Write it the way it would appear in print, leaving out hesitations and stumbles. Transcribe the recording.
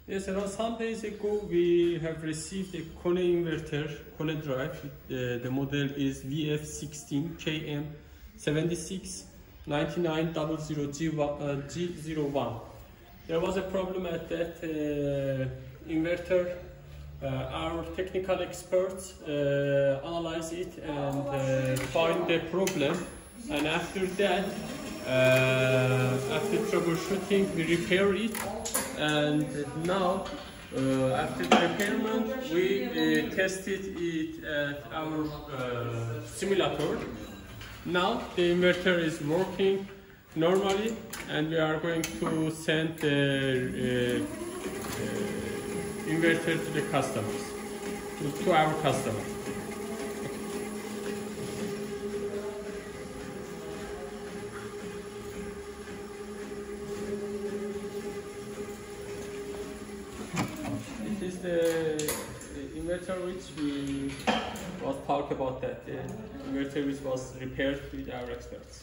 Yes, around some days ago we have received a Kone inverter, Kone drive. The model is VF16KM769900G01. There was a problem at that inverter. Our technical experts analyze it and find the problem, and after that, after troubleshooting, we repair it. And now, after the repairment, we tested it at our simulator. Now the inverter is working normally, and we are going to send the inverter to the customers, to our customers. It is the inverter which we was talk about, that the inverter which was repaired with our experts.